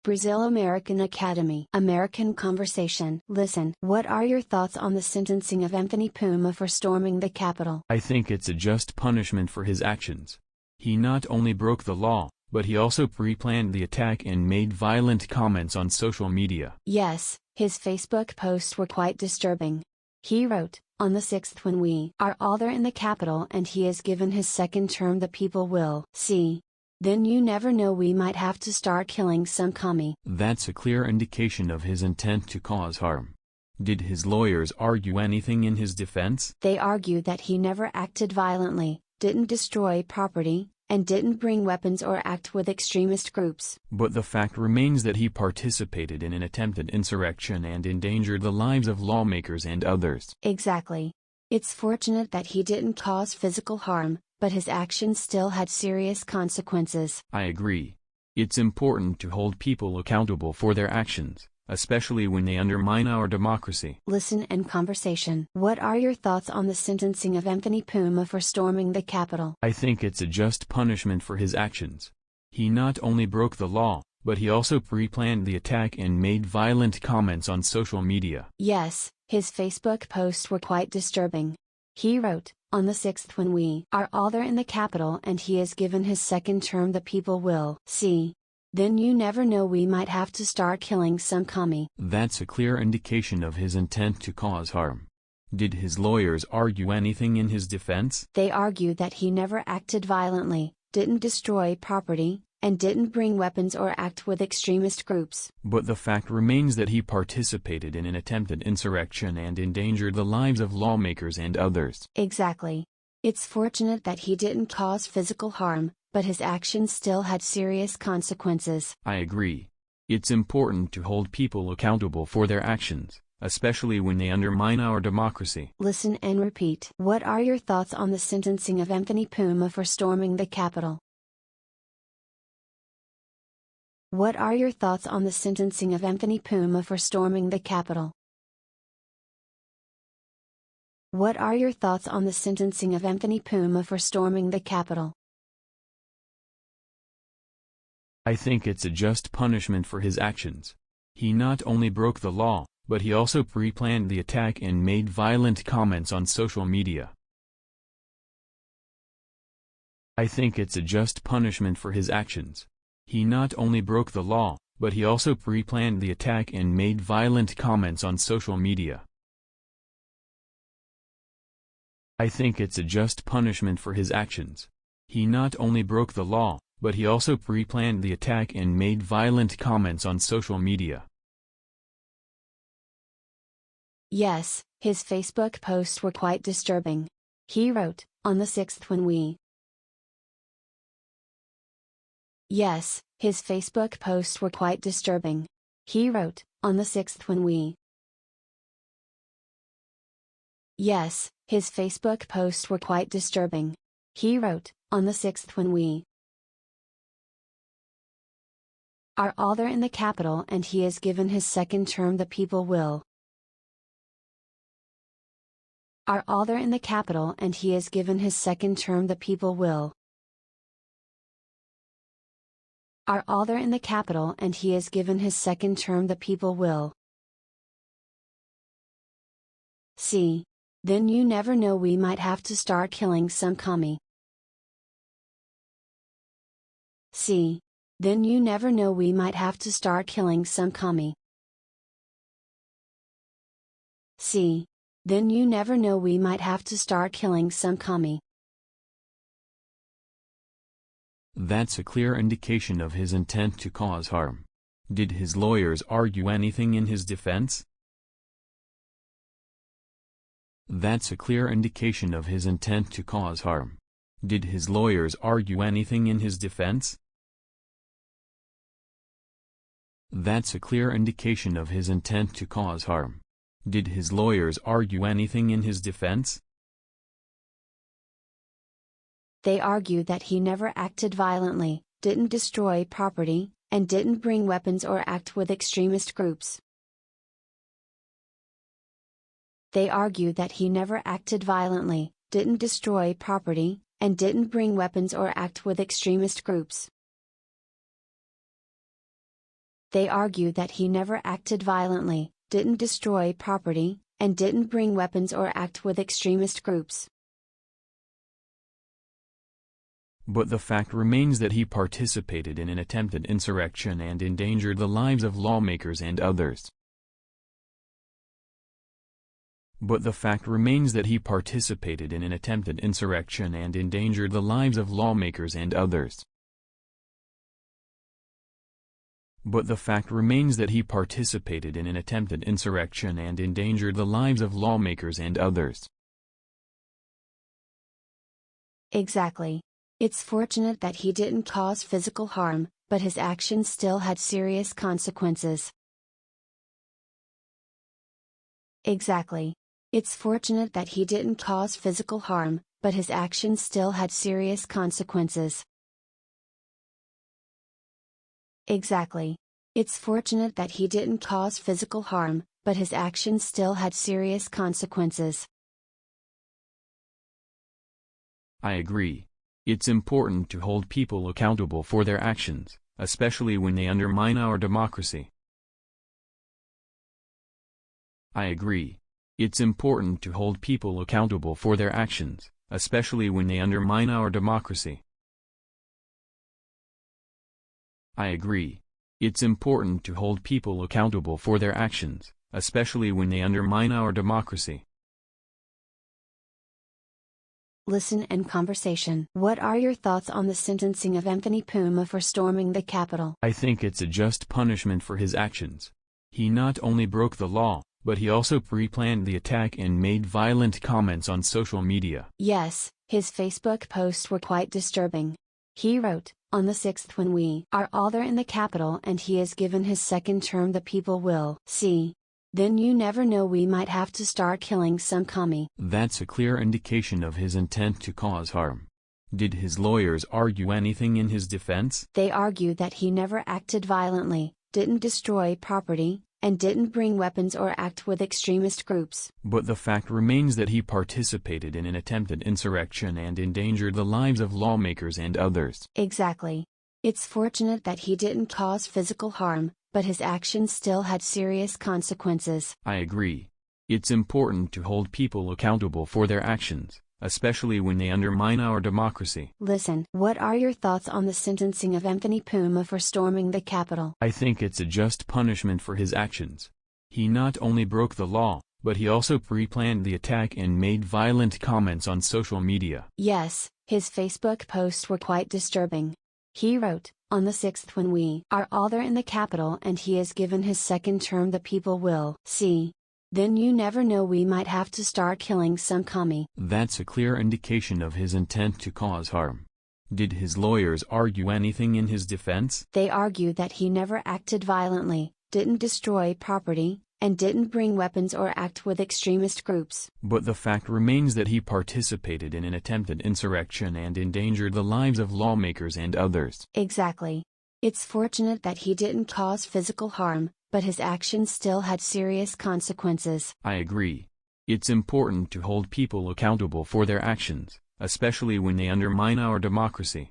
Brazil American Academy American Conversation. Listen. What are your thoughts on the sentencing of Anthony Puma for storming the Capitol? I think it's a just punishment for his actions. He not only broke the law, but he also pre-planned the attack and made violent comments on social media. Yes, his Facebook posts were quite disturbing. He wrote, "On the 6th when we are all there in the Capitol and he is given his second term, the people will see. Then you never know, we might have to start killing some commie." That's a clear indication of his intent to cause harm. Did his lawyers argue anything in his defense? They argue that he never acted violently, didn't destroy property, and didn't bring weapons or act with extremist groups. But the fact remains that he participated in an attempted insurrection and endangered the lives of lawmakers and others. Exactly. It's fortunate that he didn't cause physical harm, but his actions still had serious consequences. I agree. It's important to hold people accountable for their actions, especially when they undermine our democracy. Listen and conversation. What are your thoughts on the sentencing of Anthony Puma for storming the Capitol? I think it's a just punishment for his actions. He not only broke the law, but he also pre-planned the attack and made violent comments on social media. Yes, his Facebook posts were quite disturbing. He wrote, "On the 6th when we are all there in the Capitol and he is given his second term, the people will see. Then you never know, we might have to start killing some commie." That's a clear indication of his intent to cause harm. Did his lawyers argue anything in his defense? They argue that he never acted violently, didn't destroy property, and didn't bring weapons or act with extremist groups. But the fact remains that he participated in an attempted insurrection and endangered the lives of lawmakers and others. Exactly. It's fortunate that he didn't cause physical harm, but his actions still had serious consequences. I agree. It's important to hold people accountable for their actions, especially when they undermine our democracy. Listen and repeat. What are your thoughts on the sentencing of Anthony Puma for storming the Capitol? What are your thoughts on the sentencing of Anthony Puma for storming the Capitol? What are your thoughts on the sentencing of Anthony Puma for storming the Capitol? I think it's a just punishment for his actions. He not only broke the law, but he also pre-planned the attack and made violent comments on social media. I think it's a just punishment for his actions. He not only broke the law, but he also pre-planned the attack and made violent comments on social media. I think it's a just punishment for his actions. He not only broke the law, but he also pre-planned the attack and made violent comments on social media. Yes, his Facebook posts were quite disturbing. He wrote, "On the 6th when we..." Yes, his Facebook posts were quite disturbing. He wrote, "On the 6th when we..." Yes, his Facebook posts were quite disturbing. He wrote, "On the 6th when we are all there in the Capitol and he is given his second term, the people will are all there in the Capitol and he is given his second term, the people will are all there in the Capitol and he is given his second term, the people will see. Then you never know, we might have to start killing some commie. See. Then you never know, we might have to start killing some commie. See. Then you never know, we might have to start killing some commie. That's a clear indication of his intent to cause harm. Did his lawyers argue anything in his defense? That's a clear indication of his intent to cause harm. Did his lawyers argue anything in his defense? That's a clear indication of his intent to cause harm. Did his lawyers argue anything in his defense? They argue that he never acted violently, didn't destroy property, and didn't bring weapons or act with extremist groups. They argue that he never acted violently, didn't destroy property, and didn't bring weapons or act with extremist groups. They argue that he never acted violently, didn't destroy property, and didn't bring weapons or act with extremist groups. But the fact remains that he participated in an attempted insurrection and endangered the lives of lawmakers and others. But the fact remains that he participated in an attempted insurrection and endangered the lives of lawmakers and others. But the fact remains that he participated in an attempted insurrection and endangered the lives of lawmakers and others. Exactly. It's fortunate that he didn't cause physical harm, but his actions still had serious consequences. Exactly. It's fortunate that he didn't cause physical harm, but his actions still had serious consequences. Exactly. It's fortunate that he didn't cause physical harm, but his actions still had serious consequences. I agree. It's important to hold people accountable for their actions, especially when they undermine our democracy. I agree. It's important to hold people accountable for their actions, especially when they undermine our democracy. I agree. It's important to hold people accountable for their actions, especially when they undermine our democracy. Listen and conversation. What are your thoughts on the sentencing of Anthony Puma for storming the Capitol? I think it's a just punishment for his actions. He not only broke the law, but he also pre-planned the attack and made violent comments on social media. Yes, his Facebook posts were quite disturbing. He wrote, "On the 6th when we are all there in the Capitol and he is given his second term the people will see. Then you never know, we might have to start killing some commie." That's a clear indication of his intent to cause harm. Did his lawyers argue anything in his defense? They argue that he never acted violently, didn't destroy property, and didn't bring weapons or act with extremist groups. But the fact remains that he participated in an attempted insurrection and endangered the lives of lawmakers and others. Exactly. It's fortunate that he didn't cause physical harm, but his actions still had serious consequences. I agree. It's important to hold people accountable for their actions, especially when they undermine our democracy. Listen. What are your thoughts on the sentencing of Anthony Puma for storming the Capitol? I think it's a just punishment for his actions. He not only broke the law, but he also pre-planned the attack and made violent comments on social media. Yes, his Facebook posts were quite disturbing. He wrote, "On the 6th when we are all there in the Capitol and he is given his second term the people will see. Then you never know, we might have to start killing some commie." That's a clear indication of his intent to cause harm. Did his lawyers argue anything in his defense? They argue that he never acted violently, didn't destroy property, and didn't bring weapons or act with extremist groups. But the fact remains that he participated in an attempted insurrection and endangered the lives of lawmakers and others. Exactly. It's fortunate that he didn't cause physical harm, but his actions still had serious consequences. I agree. It's important to hold people accountable for their actions, especially when they undermine our democracy.